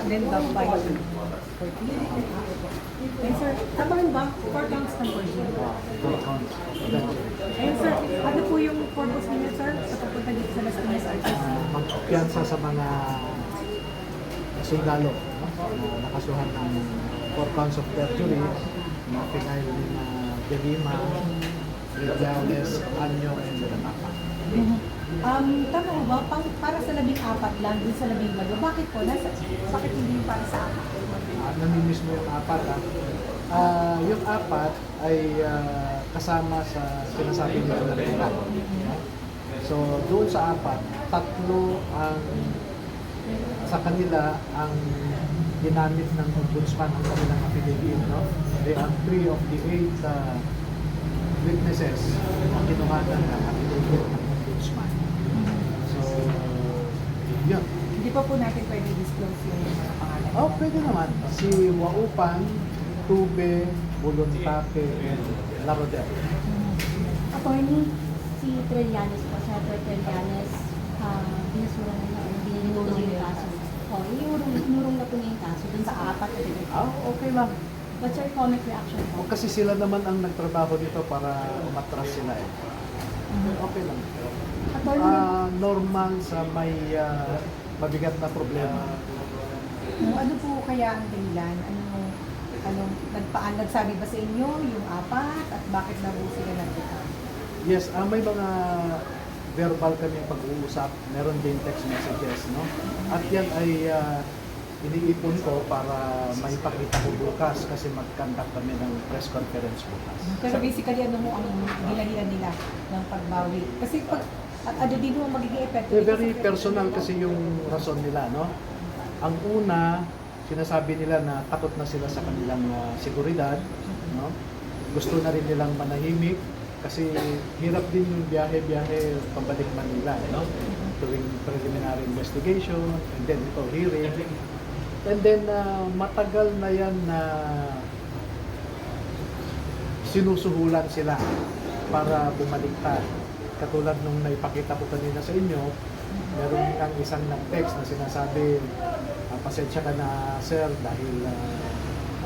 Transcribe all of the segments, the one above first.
Then the bite. Ayun sir, tabahan ba? 4 counts ng portion. Ayun sir, ano po yung purpose niyo sir sa pagpunta dito sa Las Piñas RTC? Magpiyansa sa mga sundalo na nakasuhan ng 4 counts of perjury na pinail ni De Lima, Regales, Anyo, and Lanapa. Tama mo ba, para sa 14 lang, dun sa 18, bakit po? Bakit hindi para sa 4? Namimiss mo yung 4. Yung 4 ay kasama sa sinasabi nila na pera. So doon sa 4, 3 ang sa kanila ang ginamit ng ombudsman ang kanilang affidavit, no? They are 3 of the 8 witnesses na kinuhanan ng affidavit ng ombudsman. So, yun. Hindi pa po natin pwede disclose yung mga pangalan. Oh, pwede naman. Si Waupan, Tube, Bulontape, and Larodel. Attorney, si Trillanes po, Senator Trillanes, binurong yung kaso. Inurong na po niya yung kaso dun sa 4 na dito. Okay lang. What's your comment reaction po? Kasi sila naman ang nagtrabaho dito para umatras sila eh. Okay lang. Attorney, Normal sa may mabigat na problema. Ano po kaya ang dahilan? Nagsabi ba sa inyo yung 4 at bakit na po sila nagkita? Yes, may mga verbal kami pag-uusap, meron din text messages, no? At yan ay iniipon ko para maipakita ko bukas kasi mag-conduct kami ng press conference bukas. Pero basically, ano mo ang nilahilan nila ng pagbawi? Kasi ano din mo magiging epekto? Very personal kasi yung rason nila, no? Ang una, sinasabi nila na takot na sila sa kanilang seguridad, no? Gusto na rin nilang manahimik kasi hirap din yung biyahe-biyahe pabalik Manila, no? Tuwing preliminary investigation, and then ito, hearing. And then, matagal na yan na sinusuhulan sila para bumaliktad. Katulad nung naipakita ko kanina sa inyo, meron kang isang nag-text na sinasabi, pasensya ka na sir dahil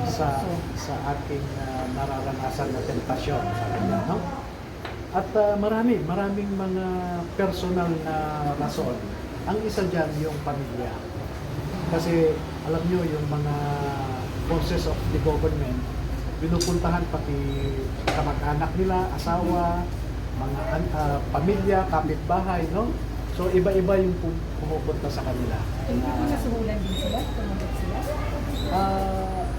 sa aking nararanasan na tentasyon, sabi niya, no? At maraming mga personal na rason. Ang isa dyan yung pamilya. Kasi alam nyo, yung mga bosses of the government, pinupuntahan pati kamag-anak nila, asawa, mga pamilya, kapitbahay, no? So iba-iba yung pumupunta sa kanila. Hindi po nasuhulan din sila? Tumagot sila?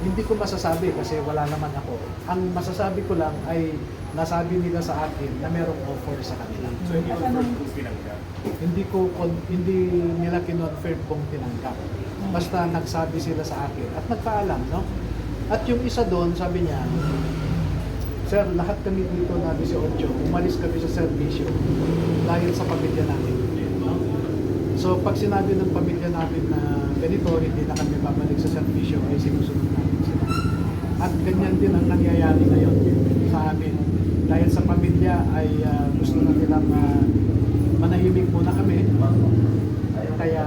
Hindi ko masasabi kasi wala naman ako. Ang masasabi ko lang ay nasabi nila sa akin na merong offer sa kanila. So hindi confirm kung tinanggap? Hindi nila kinonfirm kung tinanggap. Basta nagsabi sila sa akin at nagpaalam, no? At yung isa doon, sabi niya, sir, lahat kami dito na 18, umalis kami sa servisyo dahil sa pamilya namin. No? So pag sinabi ng pamilya namin na ganito, hindi na kami babalik sa servisyo, ay sinusunod namin sila. At ganyan din ang nangyayari ngayon sa amin. Dahil sa pamilya ay gusto na nilang manahimik muna kami. Kaya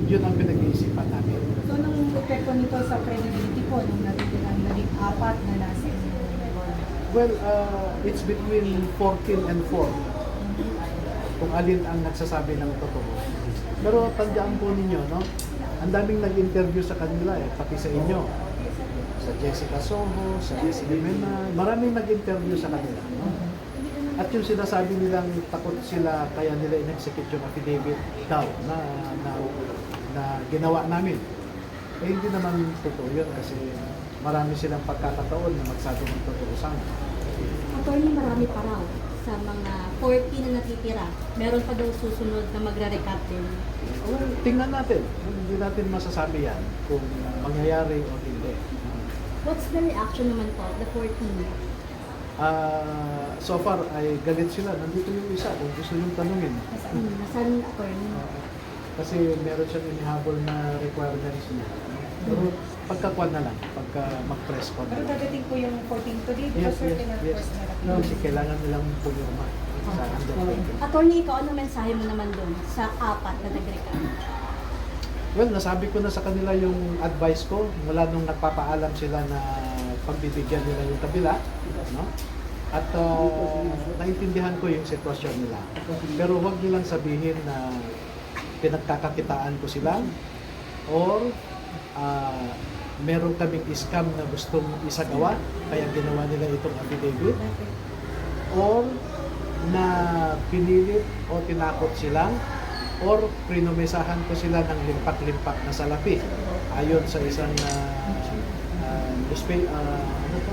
yun ang pinag-iisipan namin. So, nung epekto nito sa credibility po, nung natitirang naging 4 na nasa inyo? Well, it's between 14 and 4. Kung alin ang nagsasabi ng totoo. Pero tandaan po ninyo, no? Ang daming nag-interview sa kanila pati sa inyo. Sa Jessica Soho, sa Jessica Mena, maraming nag-interview sa kanila, no? At yung sinasabi nilang takot sila kaya nila in-execute yung affidavit daw na ginawa namin. Eh hindi naman totoo yun kasi marami silang pagkakataon na magsabi ng totoo sana. Attorney, marami pa raw sa mga 40 na natitira. Meron pa daw susunod na magre-recap din. Well, tingnan natin. Hindi natin masasabi yan kung mangyayari o hindi. What's the reaction naman po, the 14? So far ay galit sila. Nandito yung isa kung gusto yung tanungin. Nasaan, attorney? Kasi meron siyang inihabol na requirements niya. Pero pagkakuan na lang, pagka mag-press con na Pero lang. dadating po yung 14 today, Yes, because certain yes, yes. na Kasi kailangan nilang pumirma sa undertaking. Attorney, ikaw, ano mensahe mo naman doon sa apat na nag-recount? Well, nasabi ko na sa kanila yung advice ko mula nung nagpapaalam sila na pagbibigyan nila yung kabila, no? At naintindihan ko yung sitwasyon nila. Pero huwag nilang sabihin na pinagkakakitaan ko sila or meron kaming scam na gustong isagawa kaya ginawa nila itong affidavit or na pinilit o tinakot sila or prinomesahan ko sila ng limpak-limpak na salapi ayon sa isang ano to?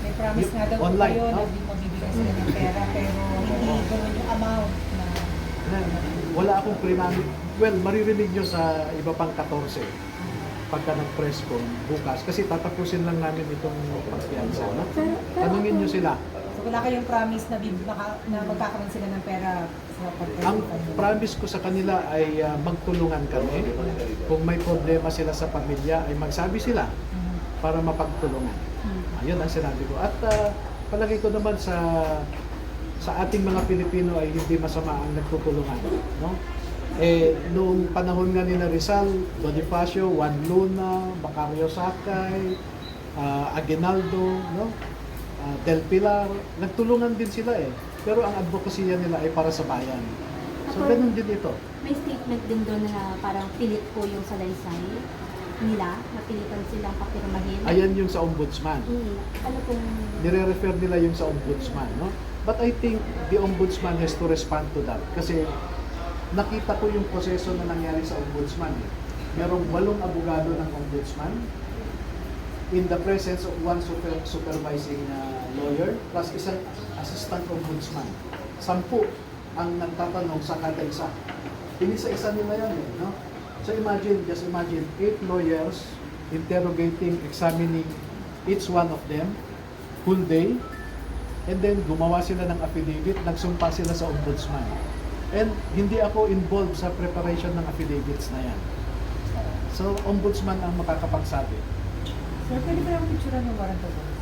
May promise nga daw po Online, kayo no? na di mabibigyan sila ng pera, pero hindi ganun yung amount na Wala akong prinami. Well, maririnig nyo sa iba pang 14 pagka nag-press ko bukas kasi tatapusin lang namin itong pagpiyansa. No? Tanungin nyo sila. so wala kayong promise na, na magkakaroon sila ng pera sa Ang promise ko sa kanila ay magtulungan kami. Kung may problema sila sa pamilya ay magsabi sila para mapagtulungan. Ayun ang sinabi ko. At palagi ko naman sa ating mga Pilipino ay hindi masama ang nagtutulungan, no? Noong panahon nga ni Rizal, Bonifacio, Juan Luna, Macario Sakay, Aguinaldo, no? Del Pilar, nagtulungan din sila Pero ang advokasya nila ay para sa bayan. So ganun din ito. May statement din doon na parang pilit po yung salaysay nila, napilitan silang papirmahin. Ayan yung sa ombudsman. Ano pong... Nire-refer nila yung sa ombudsman, no? But I think the ombudsman has to respond to that kasi nakita ko yung proseso na nangyari sa ombudsman. Merong 8 abogado ng ombudsman in the presence of one supervising lawyer plus isang assistant ombudsman. 10 ang nagtatanong sa kada isa. Inisa-isa nila yan, no? So just imagine 8 lawyers interrogating, examining each one of them whole day. And then gumawa sila ng affidavit, nagsumpa sila sa ombudsman. And hindi ako involved sa preparation ng affidavits na yan. So ombudsman ang makakapagsabi. Sir, pwede ba yung picture ng warrant of arrest?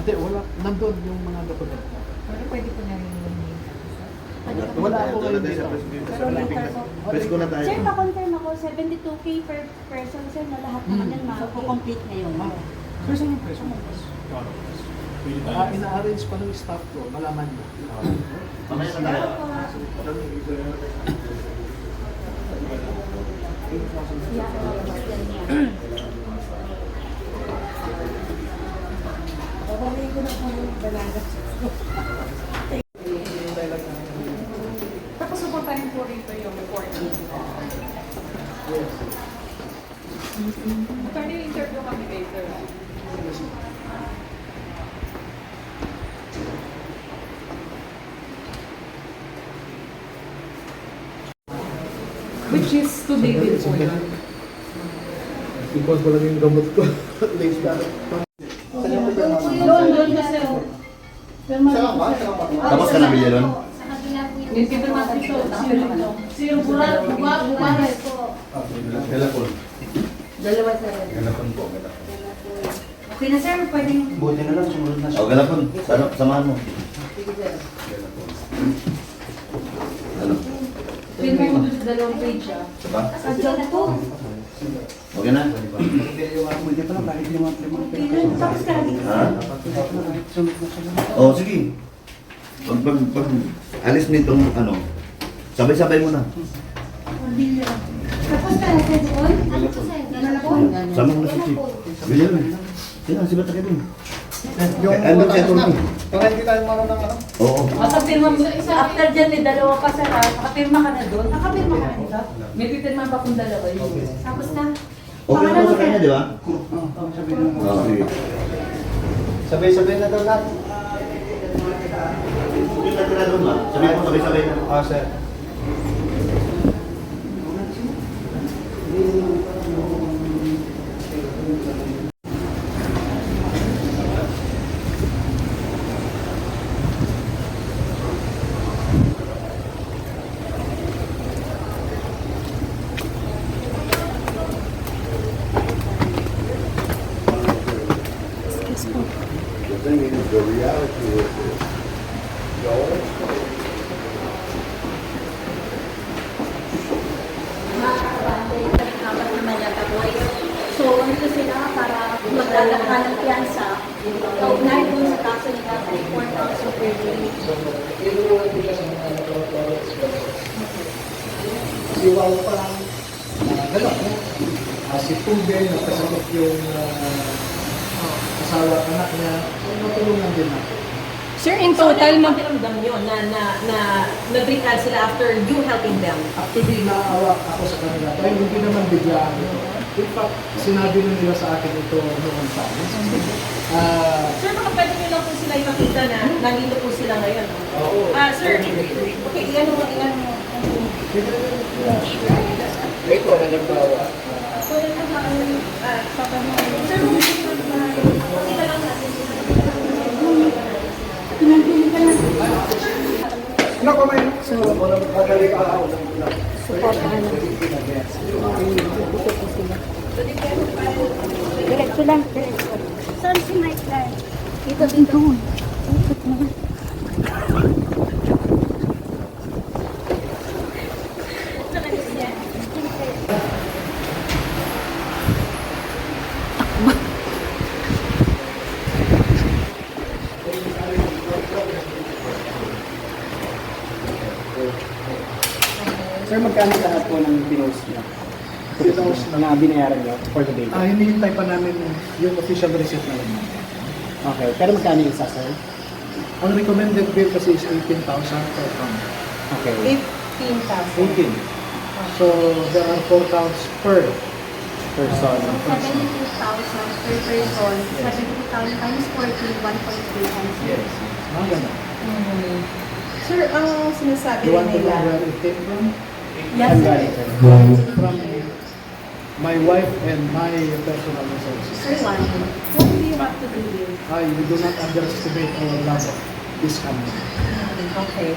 Ate, wala, nandun yung mga dokumento. Pero pwede ko na rin yung name, sir. Wala ako ngayon dito. Pero later po. Press ko na tayo. Sir, pa-confirm ako, 72K per person, sir, na lahat naman yan ma-complete ngayon. Sir, saan yung presyo mo? Ina-arrange pa ng staff ko, malaman mo. Mamaya na tayo. Babalik ko na po yung dalaga. Tapos suportahin po rito yung report. Yes. Attorney, yung interview kami later. Which is today din po yun. Ipon ko lang yung gamot ko. Late na. Doon kasi. Tapos ka na bilya doon? Dito natin ito. Zero buwan, buwan po. Galapon. Dalawa sir. Galapon po. Okay na sir, pwedeng... Buti na lang, sumunod na siya. O, galapon. Samahan mo. Ano? Tingnan mo sa dalawang page ah. Diba? Sadyaw po. Okay na? Buti pa lang, kahit limang Tapos ka rin. Ha? sunod na siya. O, sige. Pag alis nitong ano, sabay-sabay mo na. Tapos ka rin sir doon? Ano po sir? Galapon? Sama mo na si Chief. Bilya doon. Sino, si Bata Kevin. Ano siya tulong? Baka hindi tayo marunong ng ano? Oo. Nakapirma mo sa isa. After dyan, may dalawa pa sa nakapirma ka na doon. Nakapirma ka na dito? May pipirma pa kung dalawa yun. Tapos na? Okay na sa kanya, di ba? Sabihin mo. Oo, sige. Sabay-sabay na daw lahat. Hindi ka tira doon ba? Sabihin mo, sabay-sabay na. Ah, sir. the reality is this. Joel? So, nandito sila para maglalakha ng piyansa. Kaugnay doon sa kaso nila ay 4,000 per day. Si Wow pa lang, gano'n, no? Si Pumbe, nagkasakit yung asawa, anak niya, so natulungan din natin. Sir, in So, total, ano yung pakiramdam nyo na nag-recall sila after you helping them? Actually, naawa ako sa kanila. Pero hindi naman biglaan ito. In fact, sinabi na nila sa akin ito noon pa. Sir, baka pwede nyo lang po sila ipakita na nandito po sila ngayon. Sir, okay, iyan mo. Ito, halimbawa. Sir, pakita lang natin sila. Naku, may madali ka ako. Diretso lang, diretso. Saan si Mike Lai? Ito din doon. Ikot naman. Sir, magkano lahat po ng pinost niya? Pinost Mga binayaran niyo for the day? Hinihintay pa namin yung official receipt na lang. Okay, pero magkano yung isa, sir? Ang recommended bill kasi is 18,000 per pound. Okay. 15,000. 18. So, there are 4 counts per. Person. 72,000 per person. 72,000 times 14, 1.3 times. Yes. Mga ganun. Sir, ang sinasabi You want to know nila, where it came from? yes, Ang sir. galing, sir. From my wife and my personal resources. Sir, what do you have to do here? You do not underestimate our love of this family. Okay.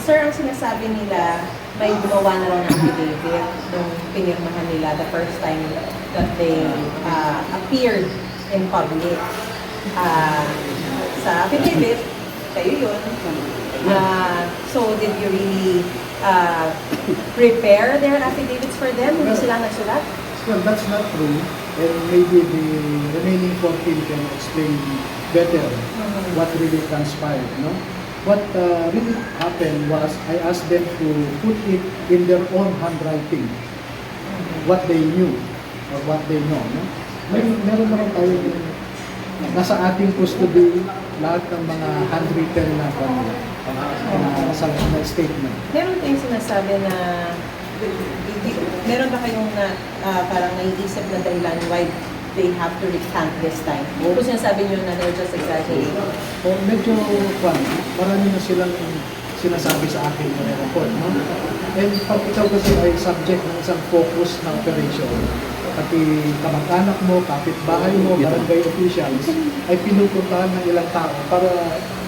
Sir, ang sinasabi nila, may gumawa na raw ng affidavit nung pinirmahan nila the first time that they appeared in public. Sa affidavit, kayo yun. So, did you really prepare their affidavits for them? Hindi sila nagsulat? Well, that's not true. And maybe the remaining 14 can explain better what really transpired, no? What really happened was I asked them to put it in their own handwriting, what they knew or what they know, no? Meron naman tayo nasa ating custody lahat ng mga handwritten na na statement. Meron kayong sinasabi na meron ba kayong parang naiisip na dahilan why they have to recant this time? Kung sinasabi nyo na they're just exaggerating. O medyo marami na silang sinasabi sa akin na report, no? And pag ikaw kasi ay subject ng isang focus na operation, pati kamag-anak mo, kapitbahay mo, barangay officials, ay pinupuntahan ng ilang tao para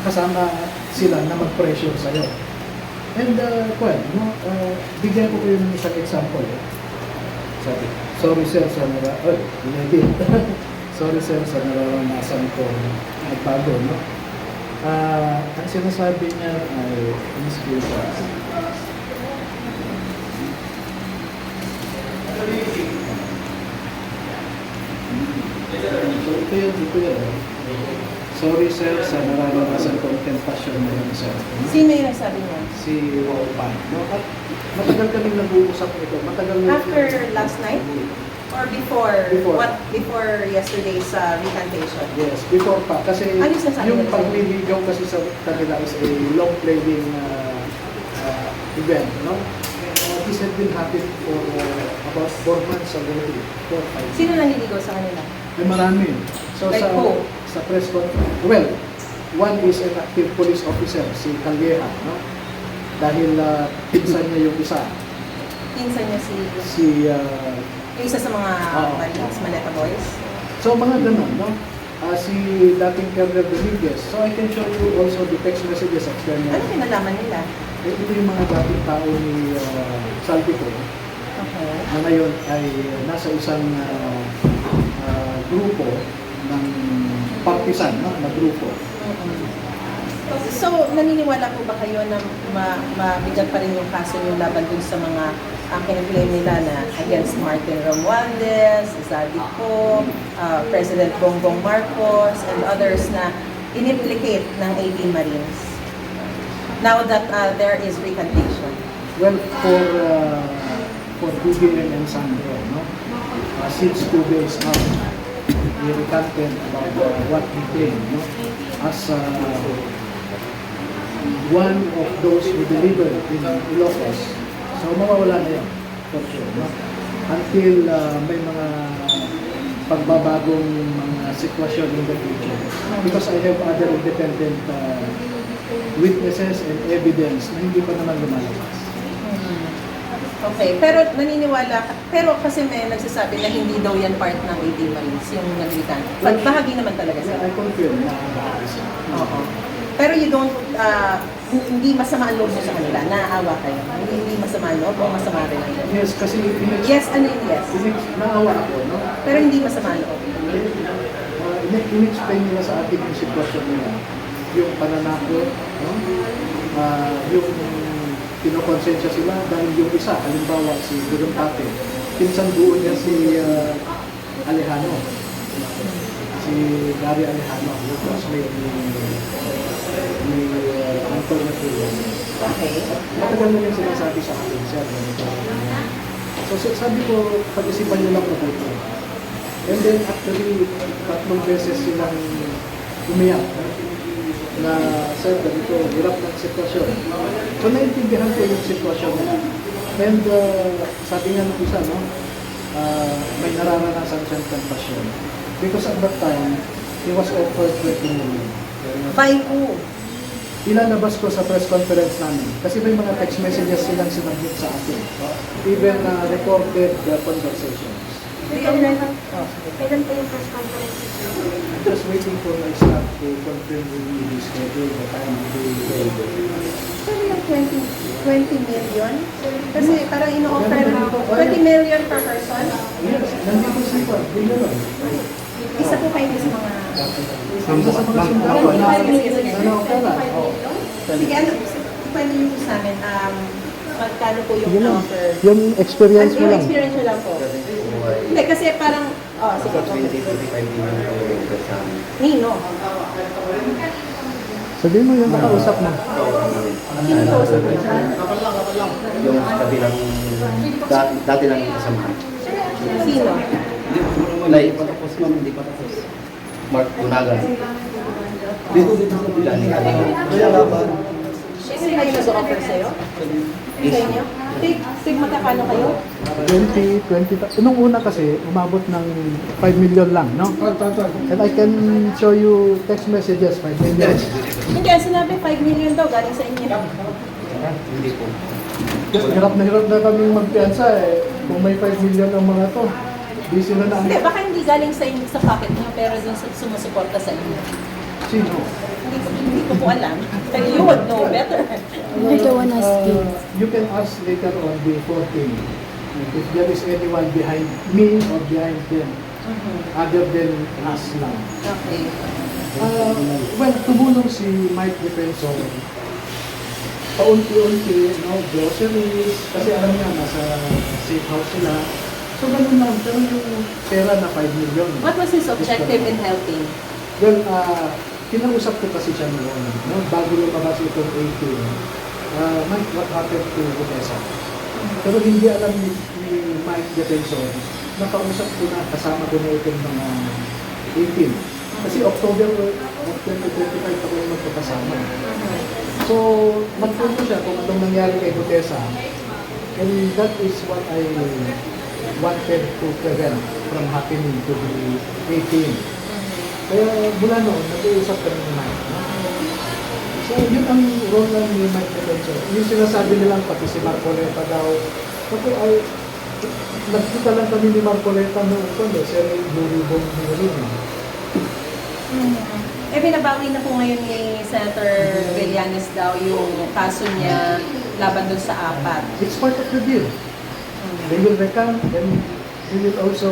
kasama sila na mag-pressure sa'yo. And, bigyan ko kayo ng isang example. Sabi, sorry sir sa sorry sir sa nararanasan ko nagbago, no? Ang sinasabi niya ay, excuse us. So, ito yun. Sorry sir sa nararanasan kong tempasyon na yun sir. Sino yung sabi niya? Si Waupan. No? At matagal kami nag-uusap nito. Matagal na After last night? Or before? Before. What? Before yesterday's recantation? Yes, before pa. Kasi Ano yung sinasabi yung nila? pagliligaw kasi sa kanila is a long-playing event, no? This had been happening for about 4 months already. 4, 5. Sino nanliligaw sa kanila? May marami. So Like sa who? sa press conference, well, one is an active police officer, si Calleja, no? Dahil pinsan niya yung isa, Pinsan niya si si yung isa sa mga Oo. Marines, Maneta Boys. so mga ganun, no? Si dating Colonel Dominguez. So I can show you also the text messages of Colonel. Ano pinalaman nila? Ito yung mga dating tao ni Saldico Okay. na ngayon ay nasa isang grupo ng partisan, no? Na grupo. So, naniniwala po ba kayo na mabigat pa rin yung kaso yung laban dun sa mga kiniklaim nila na against Martin Romualdez, Zaldico, President Bongbong Marcos, and others na inimplicate ng 18 Marines? Now that there is recantation. Well, for BBM and Sandro, no? Since 2 days now, we recanted about what we claim, no? As one of those who delivered in Ilocos. So mawawala na yun, for sure, no? Until may mga pagbabagong mga sitwasyon in the future. Because I have other independent witnesses and evidence na hindi pa naman lumalabas. Okay, pero naniniwala, pero kasi may nagsasabi na hindi daw yan part ng 18 Marines, yung nagrikan. Bahagi naman talaga Yeah, sila. I confirm na bahagi sila. Oo. Pero you don't, hindi masama ang loob mo sa kanila, naaawa kayo. Hindi masama ang loob o masama rin ang loob. Yes, kasi Yes, ano yung yes? naawa ako, no? Pero hindi masama ang loob. In-explain nila sa akin yung sitwasyon nila. Yung pananakot, no? Yung kinokonsensya sila dahil yung isa, halimbawa si Gudong Tate, pinsan buo niya si Alejano. Si Gary Alejano, yung classmate ni Antonio Tulio. Okay. Matagal na yung sinasabi sa akin, sir. Ganito. So sabi ko, pag-isipan nyo lang mabuti. And then actually, 3 beses silang umiyak na, sir, ganito, hirap ng sitwasyon. So naintindihan ko yung sitwasyon nila. And sabi nga ng isa, no, may nararanasan siyang temptasyon. Because at that time, he was offered 20 million. By who? Ilalabas ko sa press conference namin. Kasi may mga text messages silang sinabit sa akin. Even recorded conversations. Kailan po yung press conference? Just waiting for my staff to confirm with me the schedule, the time, the Pero yung 20 million? Kasi parang ino-offer 20 million per person? Yes, nandito si Juan, yun. Isa po kayo sa mga... Isa sa mga sumbawa na, Sige, ano, pwede niyo po sa amin, magkano po yung offer? Yung experience mo Yung lang. experience nyo lang po. Hindi, kasi parang, sige. 20-25 million per kasama. Nino. Sabihin mo yung nakausap mo. Sino po sa person? Yung kabilang dati lang kasama. Sino? Like, patapos ma'am, hindi patapos. Mark Tunagan. Dito sa kabila ni Kalinga. Kaya laban. Sino kayo nag-offer sa'yo? Sa inyo? Sig magkakano kayo? 20. Nung una kasi, umabot ng 5 million lang, no? And I can show you text messages, 5 million. Hindi, sinabi 5 million daw galing sa inyo. Hindi po. Hirap na kaming magpiansa eh. Kung may 5 million ang mga to, busy na na. Hindi, baka hindi galing sa inyo sa pocket niyo, pero dun sa sumusuporta sa inyo. Sino? Hindi ko po alam. Pero you would know better. You can ask later on before team if there is anyone behind me or behind them other than us lang. Okay. Well, tumulong si Mike Defensor. Paunti-unti, no, groceries, kasi alam niya, nasa safe house sila. So, ganun lang. Pero yung pera na 5 million. What was his objective in helping? Well, kinausap ko kasi siya noon, no? Bago lumabas itong 18. Mike, what happened to Odessa? Pero hindi alam ni Mike Defensor, nakausap ko na, kasama ko na itong mga 18. Kasi October of 2025 ako yung magkakasama. So, nagpunto siya kung anong nangyari kay Odessa. And that is what I wanted to prevent from happening to the 18. Kaya mula noon, nag-uusap kami ni Mike. No? So, yun ang role lang ni Mike Defensor. Yung sinasabi nilang pati si Marcoleta daw. Kasi ay, nagkita lang kami ni Marcoleta noong kondo, siya yung buribong niya. Eh, binabawi na po ngayon ni Senator Villanes daw yung kaso niya laban doon sa 4. It's part of the deal. They will recount and we will also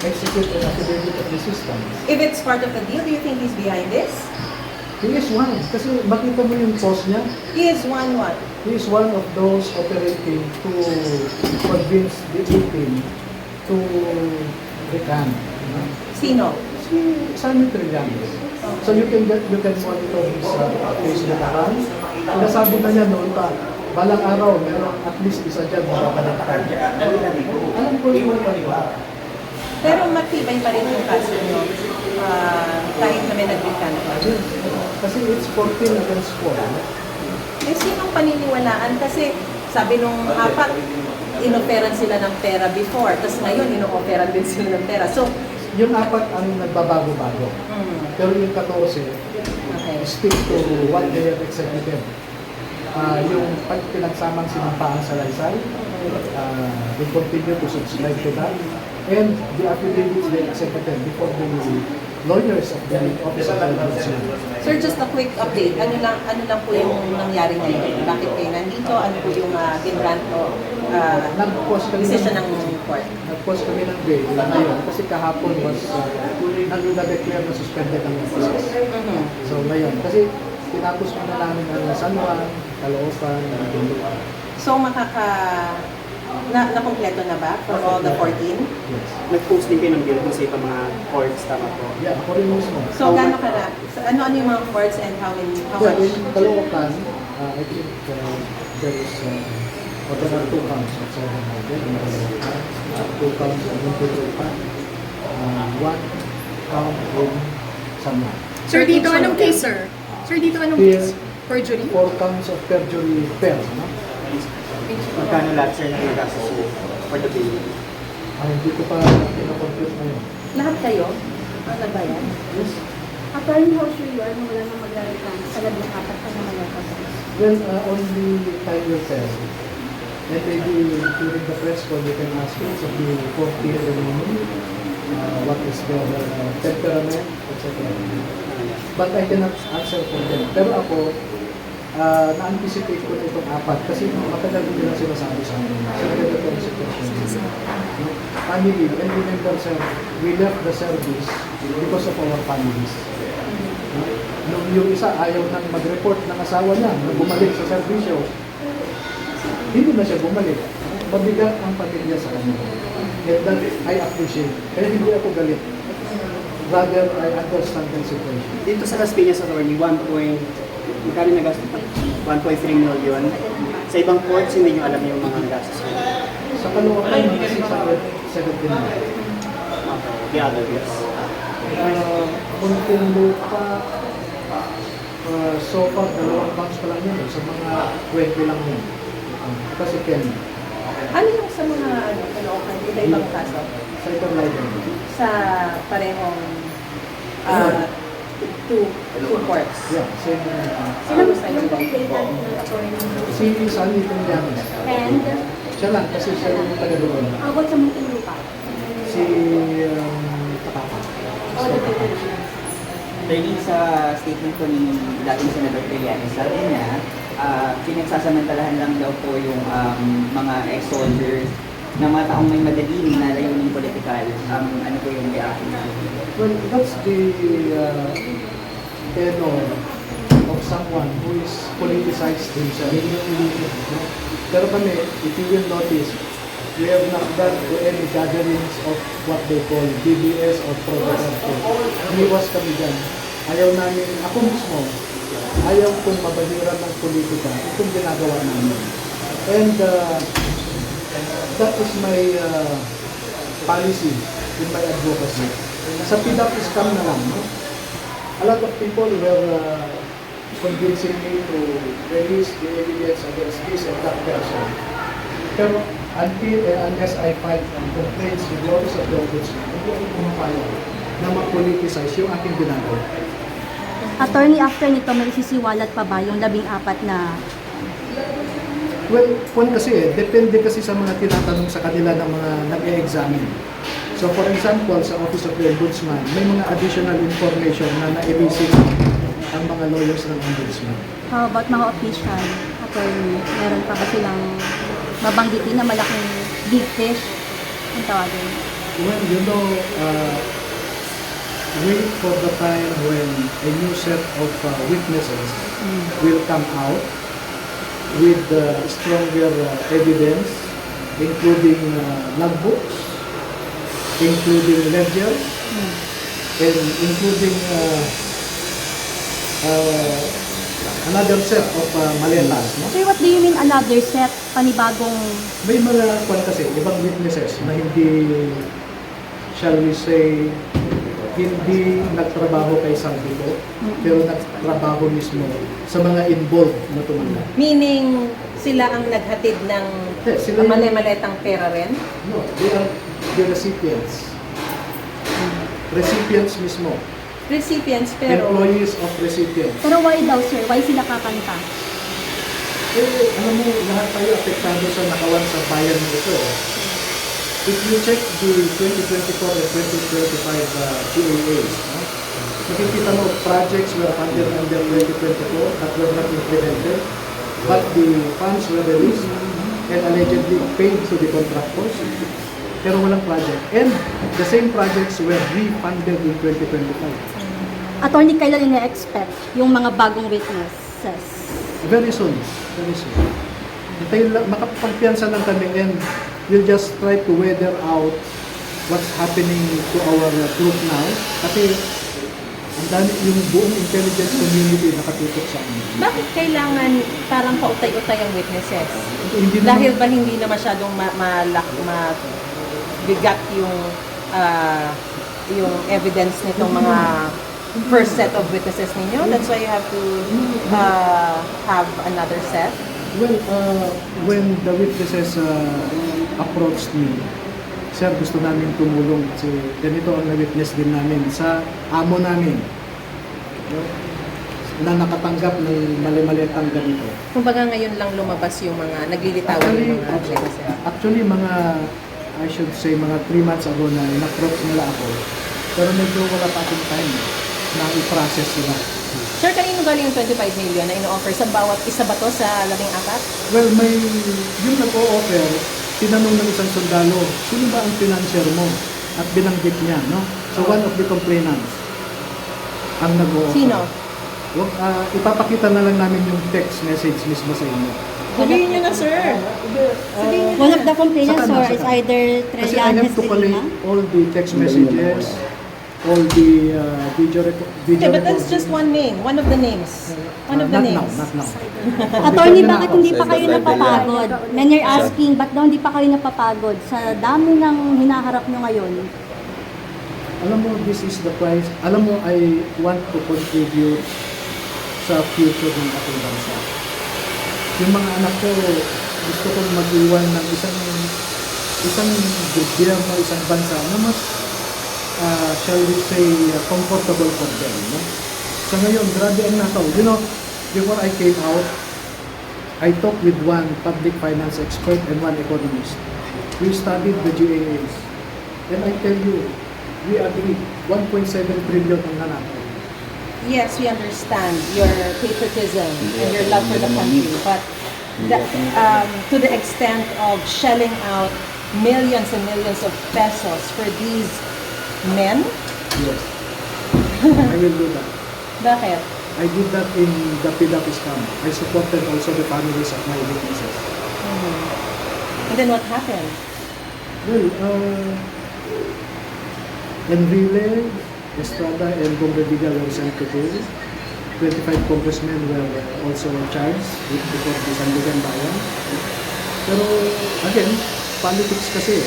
execute an affidavit of resistance. If it's part of the deal, do you think he's behind this? He is one. Kasi makita mo yung post niya. He is one what? He is one of those operating to convince the 18 to recant. Sino? Si Sammy Trillanes. So you can monitor his Facebook account. Sinasabi na niya noon pa, balang araw, meron at least isa dyan makakalakad. Alam ko yung iba. Pero matibay pa rin yung kaso nyo kahit na may nag-recant pa. Kasi it's 14 against 4. Eh, sinong paniniwalaan? Kasi sabi nung apat, inoperan sila ng pera before, tapos ngayon, ino-operan din sila ng pera. So, Yung apat ang nagbabago-bago. Pero yung 14, okay. stick to what they have executed. Yung pinagsamang sinampaan sa Laysay, they continue to subscribe to that. And the affidavits they executed before the lawyers of the Office of the Ombudsman. Sir, just a quick update. Ano lang po yung nangyari ngayon? Bakit kayo nandito? Ano po yung ginrant o Nag-post kami decision ng ng court? nag-post kami ng bail ngayon kasi kahapon was nag-declare na suspended ang offices. So ngayon, kasi tinapos ko na namin ang San Juan, Caloocan, Bulacan. So, nakompleto na ba for all the 14? Yes. Nag-post din kayo ng bill kung sa ibang mga courts, tama po. Yeah, ako rin mismo. So, gano'n ka na? So, ano yung mga courts and how Yeah, much? in Caloocan, I think there is there are 2 counts of 700 in Caloocan, 2 counts of Muntinlupa, 1 count in San Juan. Sir, dito anong case, sir? Sir, dito anong Here, case? Perjury? 4 counts of perjury fair, no? Magkano lahat, sir, na nagastos mo for the bill? Hindi ko pa pinakompute ngayon. Lahat kayo? Ang nagbayan? Yes. Attorney, how sure you are na wala nang magre-recant sa labing apat pa naman yung kasos? Well, only time will tell. And maybe during the press call, you can ask each of the 40 remaining what is their temperament, etc. But I cannot answer for them. Pero ako, na-anticipate ko na itong apat kasi matagal ko nila sinasabi sa amin. Sa ganito ang sitwasyon. Family, and remember sir, we left the service because of our families. Nung yung isa ayaw nang mag-report ng asawa niya na bumalik sa serbisyo, hindi na siya bumalik. Mabigat ang pamilya sa kanya. And that I appreciate. Kaya hindi ako galit. Rather, I understand the situation. Dito sa Las Piñas Attorney, magkano nagastos? 1.3 million. Sa ibang courts, hindi nyo alam yung mga nagastos. Sa Caloocan, mga 679. The other bills. Muntinlupa, so far, 2 banks pa lang yun. Sa mga 20 lang yun. Kasi Ken, Ano yung sa mga Caloocan, iba-ibang kaso? cyber libel. Sa parehong two courts? Yeah, same. Sino gusto yung complainant ng attorney? Si Sunny Trillanes. And, Siya lang, kasi siya yung taga doon. how about sa Muntinlupa? Si Takapa. Dahil sa statement ko ni dating Senador Trillanes, sabi niya, pinagsasamantalahan lang daw po yung mga ex-soldiers na mga taong may madaling na layuning politikal. Ano po yung reaction niya? Well, that's the tenor of someone who is politicized himself. Pero kami, if you will notice, we have not gone to any gatherings of what they call BBS or Pro-Duterte. Umiwas kami dyan. Ayaw namin, ako mismo, ayaw kong mabahiran ng politika itong ginagawa namin. And that is my policy in my advocacy. Sa PDAP scam na lang, no? A lot of people were convincing me to release the evidence against this and that person. Pero until unless I find complaints with the Office of the Ombudsman, hindi ako pumapayag na ma-politicize yung aking ginagawa. Attorney, after nito may isisiwalat pa ba yung 14 na? Well, kasi depende kasi sa mga tinatanong sa kanila ng mga nag-e-examine. So for example, sa Office of the Ombudsman, may mga additional information na na-elicit ang mga lawyers ng Ombudsman. How about mga official, attorney? Meron pa ba silang mabanggitin na malaking big fish ang tawagin? Well, you know, wait for the time when a new set of witnesses will come out with stronger evidence, including logbooks, including ledgers, and including another set of maletas. No? Sir, what do you mean another set? Panibagong... May mga kwan kasi, ibang witnesses na hindi, shall we say, hindi nagtrabaho kay Santiago, pero nagtrabaho mismo sa mga involved na tumanggap. Meaning, sila ang naghatid ng Sila yung- mali-maletang pera rin? No, they are the recipients. Recipients mismo. Recipients, pero... Employees of recipients. Pero why daw, sir? Why sila kakanta? Alam mo, lahat tayo apektado sa nakawan sa bayan mo ito. If you check the 2024 and 2025 GAAs, no? Makikita mo, projects were funded under 2024 that were not implemented, but the funds were released and allegedly paid to the contractors, pero walang project. And the same projects were refunded in 2025. Attorney, kailan ina-expect yung mga bagong witnesses? Very soon. Very soon. Hintayin lang, makapagpiyansa lang kami and we'll just try to weather out what's happening to our group now. Kasi ang dami yung buong intelligence community nakatutok sa amin. Bakit kailangan parang pautay-utay ang witnesses? Hindi Dahil naman- ba hindi na masyadong mabigat yung evidence nitong mga first set of witnesses ninyo? That's why you have to have another set? Well, when the witnesses approached me, sir, gusto namin tumulong kasi ganito ang na-witness din namin sa amo namin. No? Na nakatanggap ng mali-malitang ganito. Kumbaga ngayon lang lumabas yung mga naglilitawan yung mga witnesses. Actually, mga, I should say, mga 3 months ago na in-approach nila ako. Pero medyo wala pa akong time na i-process sila. Sir, kanino galing yung 25 million na ino-offer? Sa bawat isa ba to sa 14? Well, yung nag-o-offer, tinanong ng isang sundalo, sino ba ang financier mo? At binanggit niya, no? So, one of the complainants ang nag-o-offer. Sino? Well, ipapakita na lang namin yung text message mismo sa inyo. Sabihin niyo na, sir. One of the complainants, Saka na, or saka. is either Kasi I have Trillanes to collect Lima? all the text messages, all the video Okay, but that's just one name. One of the names. One of the not names. Now, not now. Attorney, bakit hindi pa kayo napapagod? Many are asking, ba't daw hindi pa kayo napapagod? Sa dami ng hinaharap nyo ngayon. Alam mo, this is the price. Alam mo, I want to contribute sa future ng ating bansa. Yung mga anak ko, gusto kong mag-iwan ng isang gobyerno, isang bansa na mas, shall we say, comfortable for them. No? So ngayon, grabe ang nakaw. You know, before I came out, I talked with one public finance expert and one economist. We studied the GAAs. And I tell you, we agree, 1.7 trillion ang nanakaw. Yes, we understand your patriotism and your love for the country, but to the extent of shelling out millions and millions of pesos for these men? Yes. I will do that. Bakit? I did that in the PDAP scam. I supported also the families of my witnesses. And then what happened? Well, Enrile, Estrada, and Bombardiga were sent to jail. 25 congressmen were also charged before the Sandigan Bayan. Pero, again, politics kasi.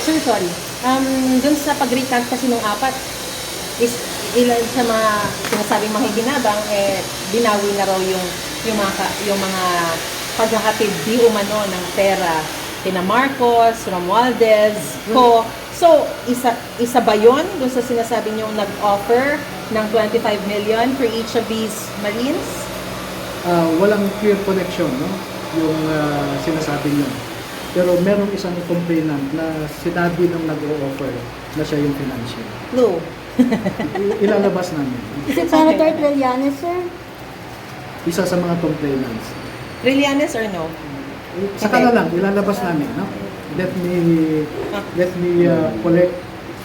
Sir, sorry. Dun sa pag-recant kasi nung apat, is ilan sa mga sinasabing mga ginabang, binawi na raw yung mga paghahatid di umano ng pera kina Marcos, Romualdez, Co. So, isa ba yun dun sa sinasabi niyong nag-offer ng 25 million for each of these Marines? Walang clear connection, no? Yung sinasabi niyo. Pero merong isang complainant na sinabi nung nag-o-offer na siya yung financier. Clue. Ilalabas namin. Is it Senator Trillanes, sir? Isa sa mga complainants. Trillanes or no? Saka na lang, ilalabas namin, no? Let me collect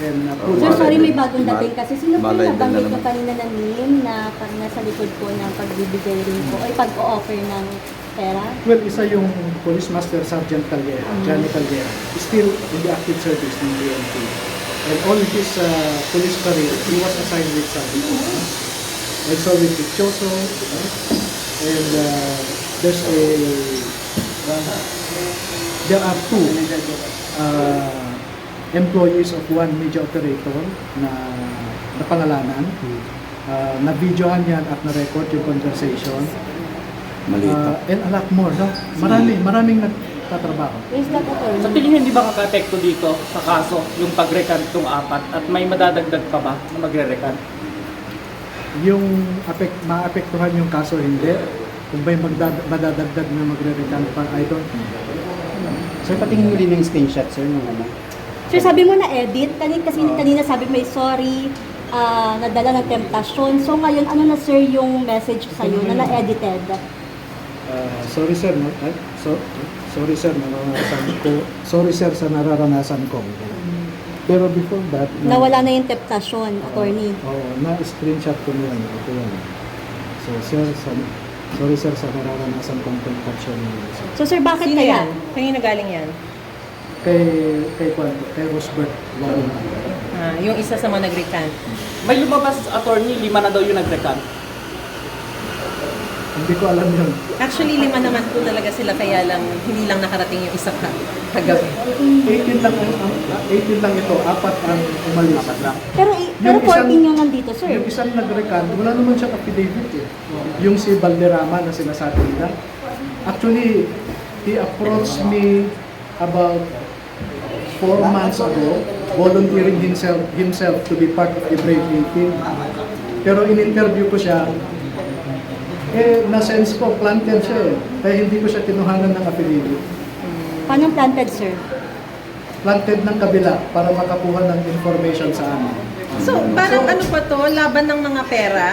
and prove Sir, sorry, may it. bagong dating kasi. Sino po Malay yung din na nabanggit naman. ko kanina na name na parang nasa likod po ng pagbibigay rin po o pag-o-offer ng pera? Well, isa yung Police Master Sergeant Calguera, Johnny Calguera, still in the active service ng BNP. And all his police career, he was assigned with something. Also with Pichoso, and there are two employees of one media operator na napangalanan. Na-videohan yan at na-record yung conversation. Maliit pa. And a lot more, no? Maraming nagtatrabaho. Is that attorney? Sa tingin niyo, hindi ba kaka-apekto dito sa kaso yung pag-recant ng 4 at may madadagdag pa ba na magre-recant? Yung maapektuhan yung kaso, hindi. Kung ba'y madadagdag na magre-recant pa, I don't know. Sir, patingin mo rin yung screenshot, sir, nung ano. Sir, sabi mo na-edit. Kanina sabi may sorry, nadala ng temptasyon. So ngayon, ano na sir yung message sa'yo na na-edited? Sorry sir, no? Sorry sir, nararanasan ko. Sorry sir sa nararanasan ko. Pero before that, Nawala na yung temptasyon, attorney. na-screenshot ko na yan. Ito yan. So sir, sorry sir sa nararanasan kong temptation. So sir, bakit Sino kaya? yan? Kanina galing yan? Kay Rosbert Warren. Yung isa sa mga nag-recant. May lumabas, attorney, 5 na daw yung nag-recant. Hindi ko alam yun. Actually, 5 naman po talaga sila, kaya lang hindi lang nakarating yung isa kagabi. 18 lang ito, 4 ang umalis. Pero Yung 14 isang- yung nandito, sir. Yung isang nag-recant, wala naman siyang affidavit eh. Yung si Valderrama na sinasabi nila. Actually, he approached me about 4 months ago, volunteering himself to be part of the Brave 18. Pero in-interview ko siya, na-sense ko, planted siya eh. Kaya hindi ko siya kinuhanan ng affidavit. Paano planted, sir? Planted ng kabila para makakuha ng information sa amin. So, parang ano pa to, laban ng mga pera?